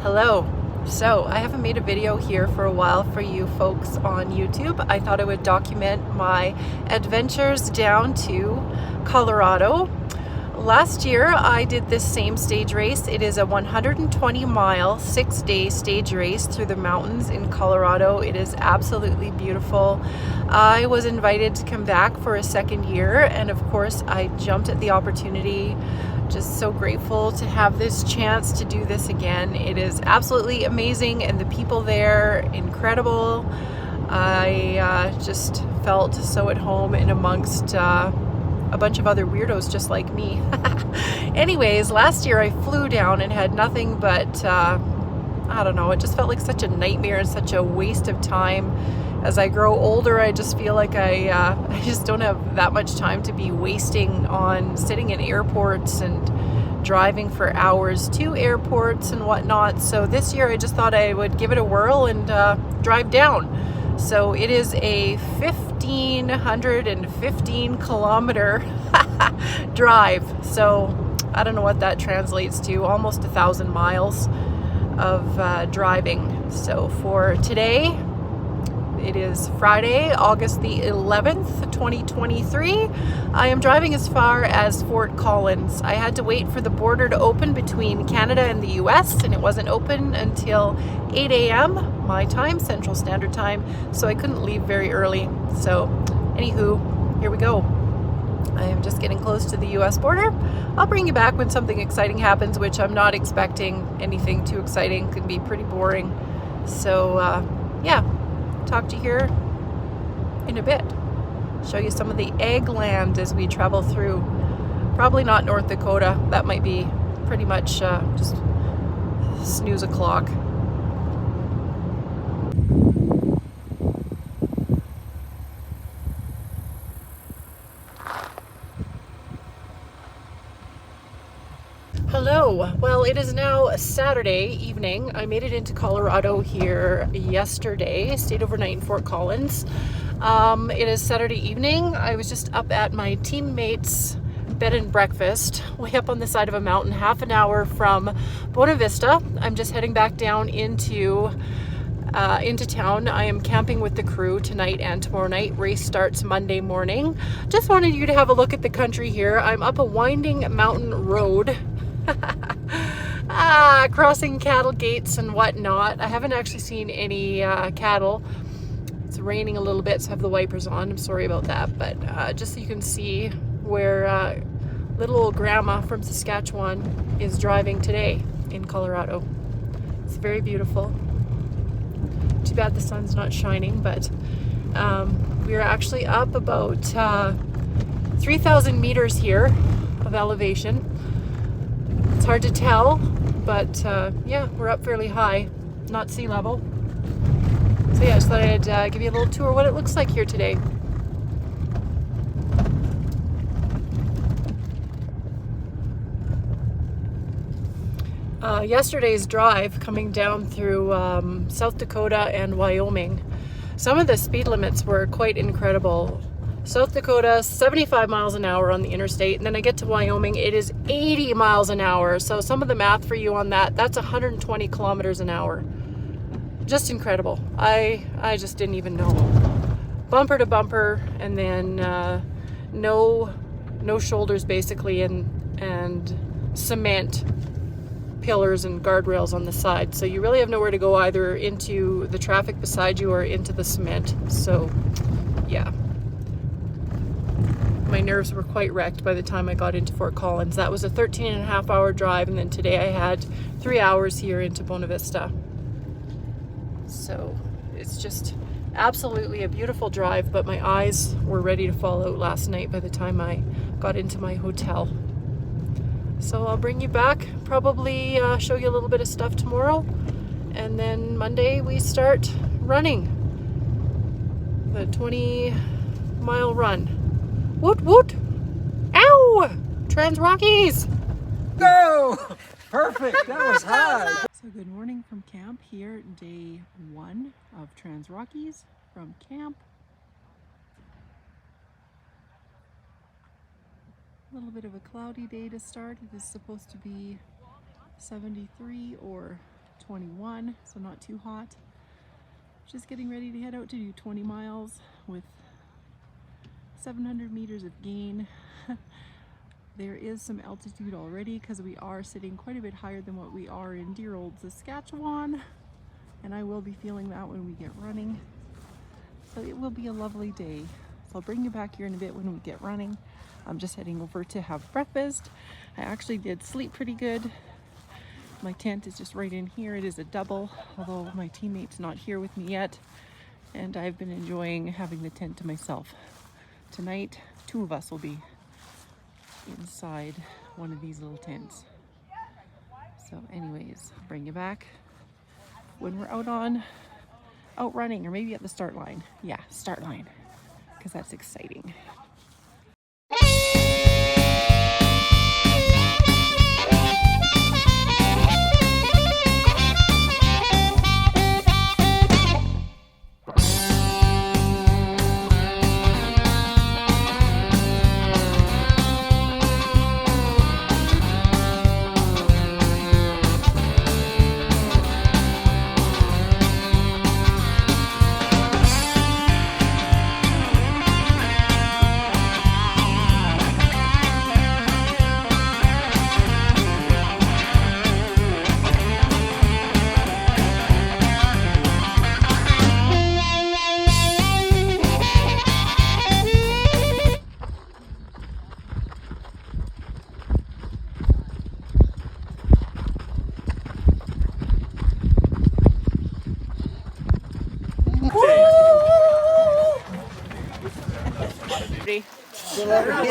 Hello. So I haven't made a video here for a while for you folks on YouTube. I thought I would document my adventures down to Colorado. Last year I did this same stage race. It is a 120-mile, 6-day stage race through the mountains in Colorado. It is absolutely beautiful. I was invited to come back for a second year, and of course I jumped at the opportunity. Just so grateful to have this chance to do this again. It is absolutely amazing, and the people there, incredible. I just felt so at home and amongst a bunch of other weirdos just like me. Anyways, last year I flew down and had nothing but, I don't know, it just felt like such a nightmare and such a waste of time. As I grow older, I just feel like I just don't have that much time to be wasting on sitting in airports and driving for hours to airports and whatnot. So this year I just thought I would give it a whirl and drive down. So it is a 1,515 kilometer drive. So I don't know what that translates to, almost 1,000 miles of driving. So for today, it is Friday, August the 11th, 2023. I am driving as far as Fort Collins. I had to wait for the border to open between Canada and the US, and it wasn't open until 8 a.m. my time, Central Standard Time, so I couldn't leave very early. So, anywho, here we go. I am just getting close to the US border. I'll bring you back when something exciting happens, which I'm not expecting anything too exciting. Could be pretty boring. So, yeah. Talk to you here in a bit. Show you some of the ag land as we travel through. Probably not North Dakota. That might be pretty much just snooze a clock. Hello. Well, it is now a Saturday evening. I made it into Colorado here yesterday. Stayed overnight in Fort Collins. It is Saturday evening. I was just up at my teammates' bed and breakfast, way up on the side of a mountain, half an hour from Beuna Vista. I'm just heading back down into town. I am camping with the crew tonight and tomorrow night. Race starts Monday morning. Just wanted you to have a look at the country here. I'm up a winding mountain road. Crossing cattle gates and whatnot. I haven't actually seen any cattle. It's raining a little bit, so I have the wipers on. I'm sorry about that, but just so you can see where little old grandma from Saskatchewan is driving today in Colorado. It's very beautiful. Too bad the sun's not shining, but we are actually up about 3,000 meters here of elevation. It's hard to tell, but yeah, we're up fairly high, not sea level. So yeah, I just thought I'd give you a little tour of what it looks like here today. Yesterday's drive coming down through South Dakota and Wyoming, some of the speed limits were quite incredible. South Dakota, 75 miles an hour on the interstate, and then I get to Wyoming, it is 80 miles an hour. So some of the math for you on that, that's 120 kilometers an hour. Just incredible. I just didn't even know. Bumper to bumper, and then no shoulders basically, and cement pillars and guardrails on the side. So you really have nowhere to go, either into the traffic beside you or into the cement. So yeah. My nerves were quite wrecked by the time I got into Fort Collins. That was a 13-and-a-half-hour drive, and then today I had 3 hours here into Beuna Vista. So it's just absolutely a beautiful drive, but my eyes were ready to fall out last night by the time I got into my hotel. So I'll bring you back, probably show you a little bit of stuff tomorrow, and then Monday we start running the 20-mile run. Woot woot! Ow! Transrockies! Go! Perfect. That was high. So good morning from camp here, day 1 of Transrockies from camp. A little bit of a cloudy day to start. It is supposed to be 73 or 21, so not too hot. Just getting ready to head out to do 20 miles with 700 meters of gain. There is some altitude already because we are sitting quite a bit higher than what we are in dear old Saskatchewan, and I will be feeling that when we get running. So it will be a lovely day. So I'll bring you back here in a bit when we get running. I'm just heading over to have breakfast. I actually did sleep pretty good. My tent is just right in here. It is a double, although my teammate's not here with me yet, and I've been enjoying having the tent to myself. Tonight, 2 of us will be inside one of these little tents. So anyways, I'll bring you back when we're out running, or maybe at the start line. Yeah, start line, because that's exciting.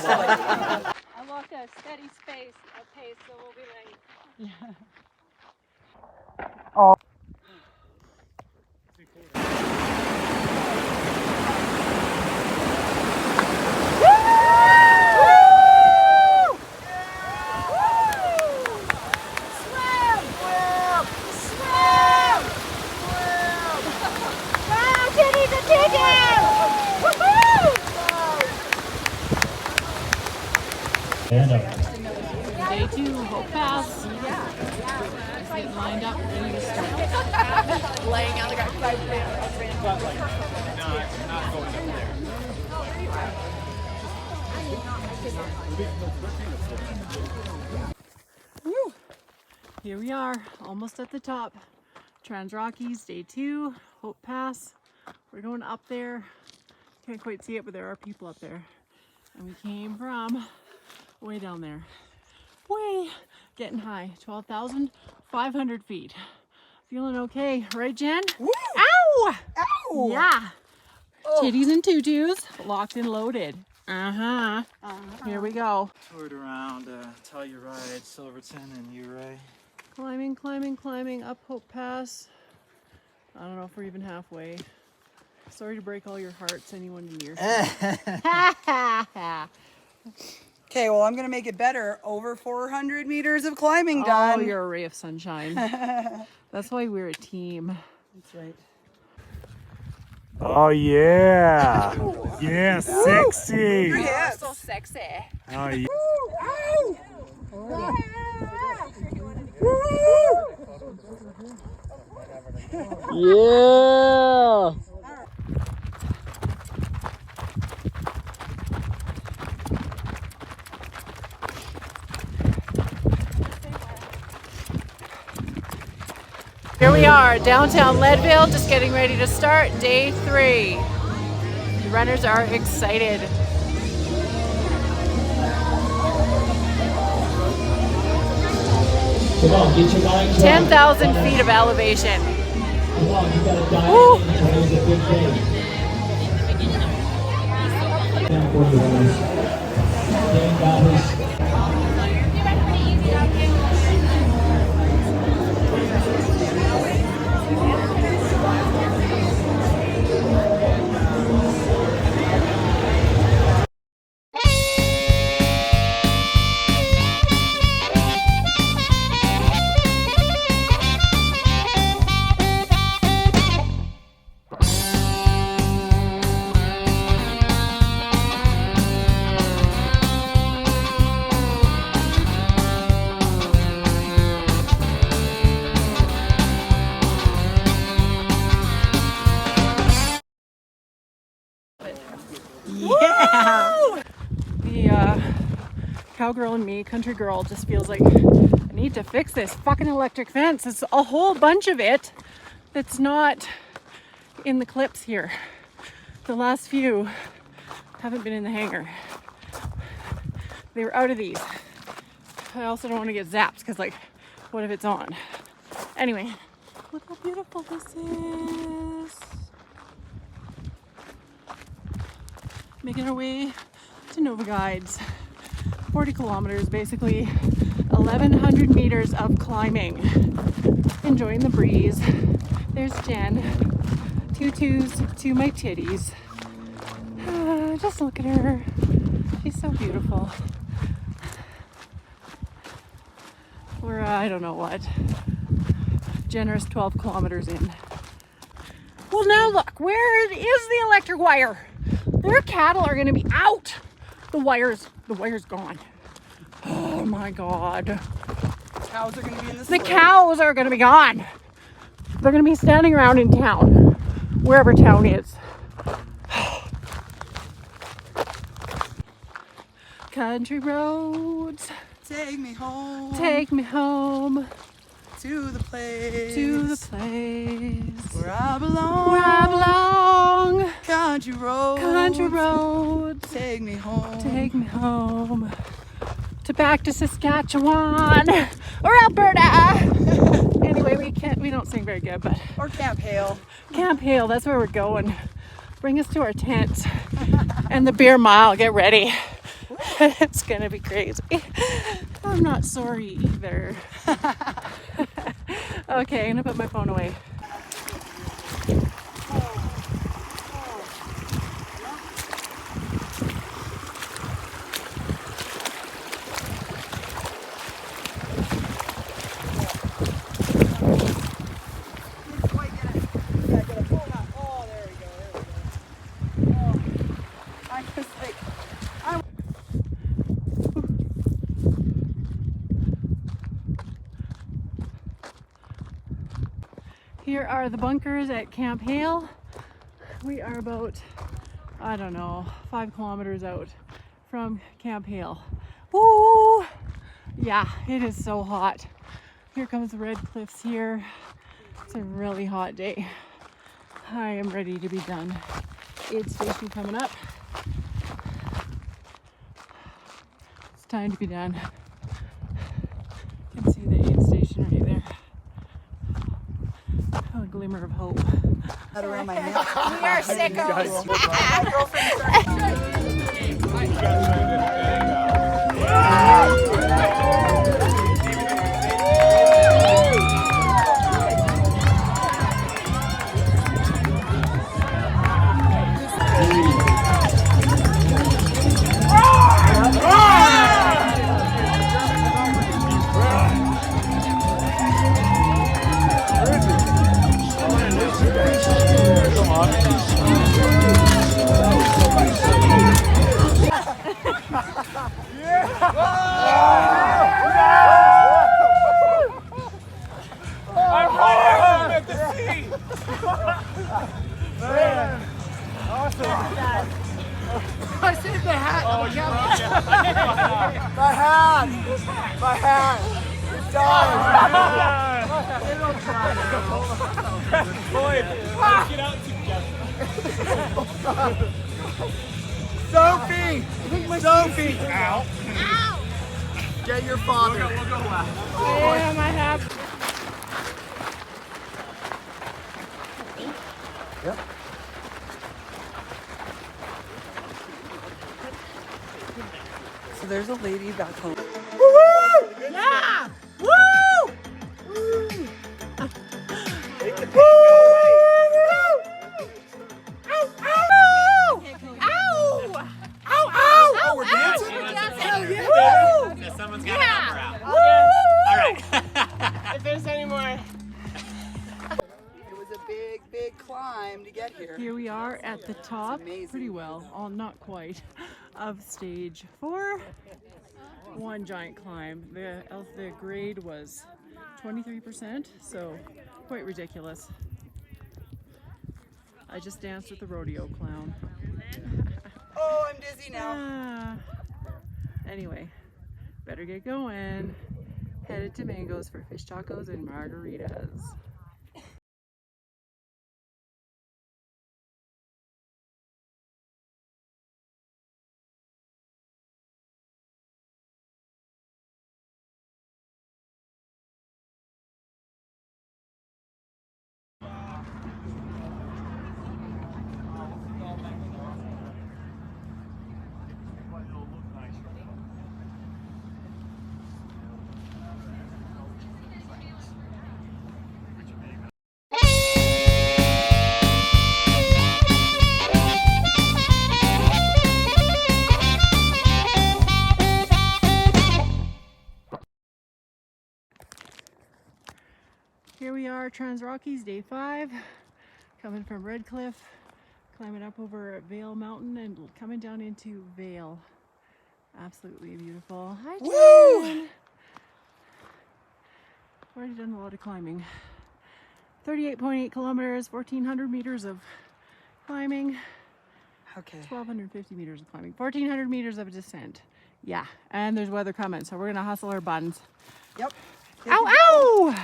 I walked a steady pace, so we'll be late. Yeah. Day 2, Hope Pass. Let's get lined up, ready to start. Laying on the ground. Woo. Here we are, almost at the top. Transrockies, Day 2, Hope Pass. We're going up there. Can't quite see it, but there are people up there. And we came from way down there. Way getting high, 12,500 feet. Feeling okay, right, Jen? Woo! Ow! Ow! Yeah. Oh. Titties and tutus, locked and loaded. Here we go. Toured around Telluride, Silverton, and Ouray. Climbing, climbing, climbing up Hope Pass. I don't know if we're even halfway. Sorry to break all your hearts, anyone in your Okay, well, I'm going to make it better. Over 400 meters of climbing done. Oh, you're a ray of sunshine. That's why we're a team. That's right. Oh yeah. Yeah, sexy. Yeah. So sexy. Oh yeah. Yeah. Here we are, downtown Leadville, just getting ready to start Day 3. The runners are excited. Come on, get your mind right. 10,000 feet of elevation. Come on, you gotta dive Woo. in. Today's a big day. Down for you, runners. Dan got his. cowgirl in me, country girl, just feels like I need to fix this fucking electric fence. It's a whole bunch of it that's not in the clips here. The last few haven't been in the hanger. They were out of these. I also don't want to get zapped because, like, what if it's on? Anyway, look how beautiful this is. Making our way to Nova Guides. 40 kilometers, basically 1,100 meters of climbing. Enjoying the breeze. There's Jen. Tutus to my titties. Just look at her. She's so beautiful. We're, I don't know what, generous 12 kilometers in. Well, now look, where is the electric wire? Their cattle are gonna be out. The wire's gone. Oh my God. Cows are gonna be in the The cows are gonna be gone. They're gonna be standing around in town, wherever town is. Country roads, Take me home. take me home to the place. to the place where I belong. where I belong. Country roads. Country roads, Take me home. take me home to back to Saskatchewan or Alberta. Anyway, we don't sing very good, but Or Camp Hale. Camp Hale, that's where we're going. Bring us to our tent and the beer mile. Get ready. It's gonna be crazy. I'm not sorry either. Okay, I'm gonna put my phone away. Here are the bunkers at Camp Hale. We are about, I don't know, 5 kilometers out from Camp Hale. Woo! Yeah, it is so hot. Here comes the red cliffs here. It's a really hot day. I am ready to be done. Aid station coming up. It's time to be done. You can see the aid station right there. A glimmer of hope. That around my neck. We are sickos. Sophie! Sophie! Ow! Get your father. We'll go left. Damn, I have. Yep. So there's a lady back home. Yeah! Woo! Oh, we're dancing? Yeah, someone's got to help her out. All right. If there's any more. It was a big, big climb to get here. Here we are at the top, amazing. pretty well, not quite, of stage 4. One giant climb. The grade was 23%, so quite ridiculous. I just danced with the rodeo clown. Oh, I'm dizzy now. Ah. Anyway, Better get going. Headed to Mango's for fish tacos and margaritas. Here we are, Transrockies, day 5, coming from Red Cliff, climbing up over Vale Mountain and coming down into Vale. Absolutely beautiful. Hi, Jen. Already done a lot of climbing. 38.8 kilometers, 1,400 meters of climbing. Okay. 1,250 meters of climbing, 1,400 meters of descent. Yeah, and there's weather coming, so we're gonna hustle our buns. Yep. Ow, ow!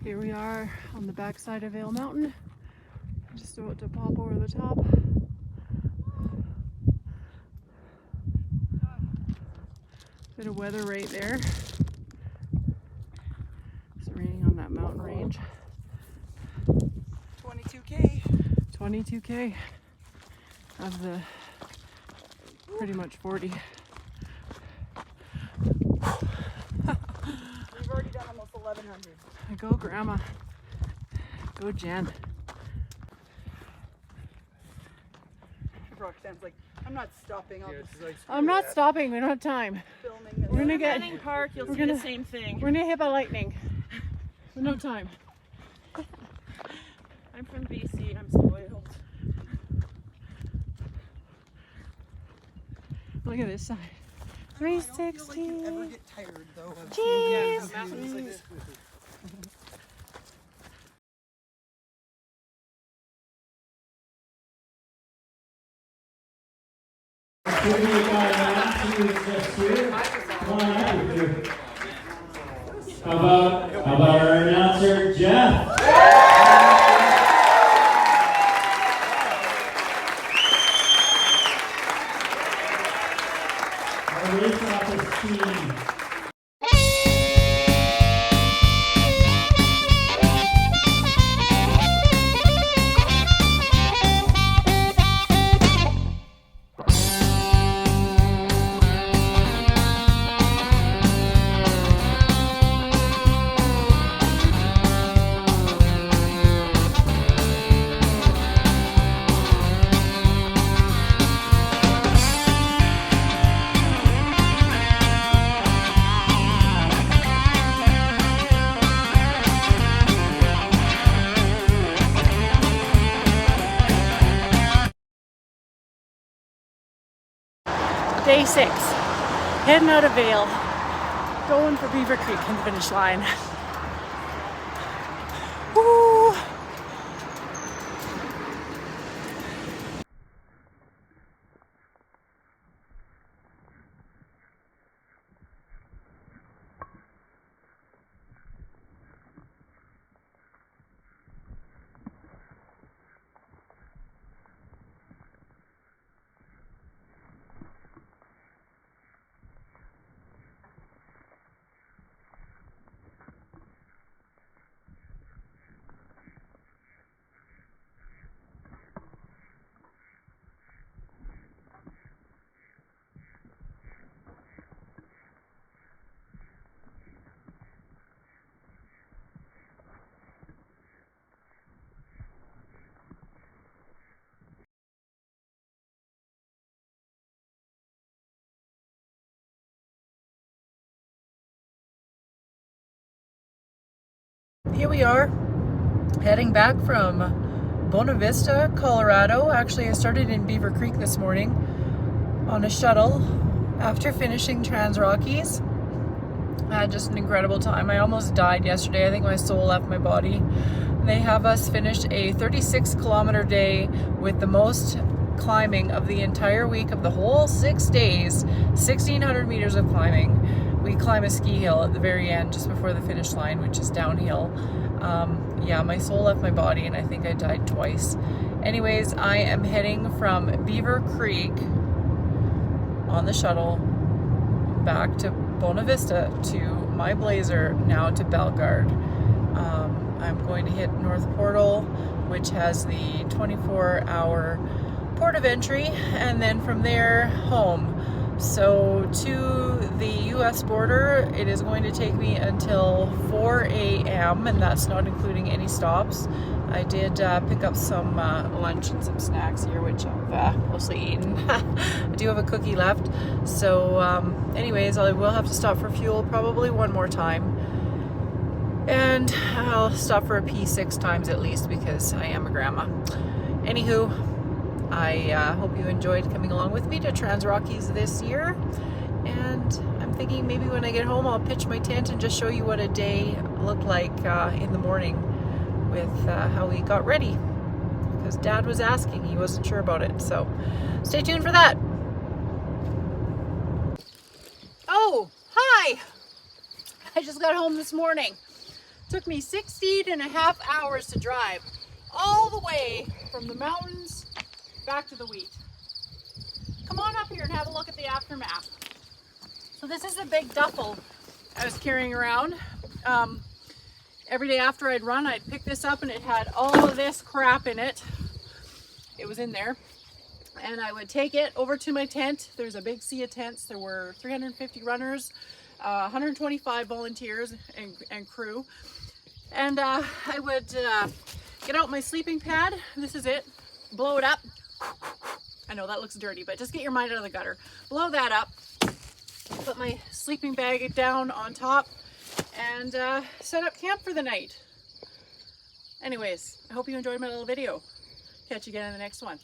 Here we are on the backside of Vale Mountain. Just about to pop over the top. Bit of weather right there. It's raining on that mountain range. 22K. 22K of the pretty much 40. We've already done almost 1,100. Go Grandma. Go Jen. Roxanne's like, I'm not stopping. I'll just I'm not stopping. We don't have time. filming this. We're gonna get. Park, you'll We're see gonna- the same thing. We're gonna hit by lightning. No time. I'm from BC, I'm spoiled. Look at this side. I don't feel like 360. you ever get tired though. Of Jeez. seeing the views. Give me a guy Matthew just here. Come on up here. How about our announcer, Jeff? Our race office team. Day 6. Heading out of Vale. Going for Beaver Creek in the finish line. Woo! here we are heading back from Beuna Vista, Colorado. Actually, I started in Beaver Creek this morning on a shuttle after finishing Transrockies. I had just an incredible time. I almost died yesterday. I think my soul left my body. They have us finish a 36-kilometer day with the most climbing of the entire week of the whole 6 days, 1,600 meters of climbing. We climb a ski hill at the very end just before the finish line, which is downhill. Yeah, my soul left my body and I think I died twice. Anyways, I am heading from Beaver Creek on the shuttle back to Beuna Vista to my Blazer, now to Bellegarde. I'm going to hit North Portal, which has the 24-hour port of entry, and then from there home. So to the US border, it is going to take me until 4 a.m. and that's not including any stops. I did pick up some lunch and some snacks here, which I've mostly eaten. I do have a cookie left. So anyways, I will have to stop for fuel probably one more time. And I'll stop for a pee 6 times at least because I am a grandma. Anywho, I hope you enjoyed coming along with me to Transrockies this year, and I'm thinking maybe when I get home I'll pitch my tent and just show you what a day looked like in the morning with how we got ready, because Dad was asking, he wasn't sure about it, so stay tuned for that. Oh, hi! I just got home this morning. Took me 16.5 hours to drive all the way from the mountains back to the wheat. Come on up here and have a look at the aftermath. So this is a big duffel I was carrying around. Every day after I'd run, I'd pick this up and it had all of this crap in it. It was in there. And I would take it over to my tent. There's a big sea of tents. There were 350 runners, 125 volunteers and crew. And I would get out my sleeping pad. This is it. Blow it up. I know that looks dirty, but just get your mind out of the gutter. Blow that up. Put my sleeping bag down on top and set up camp for the night. Anyways, I hope you enjoyed my little video. Catch you again in the next one.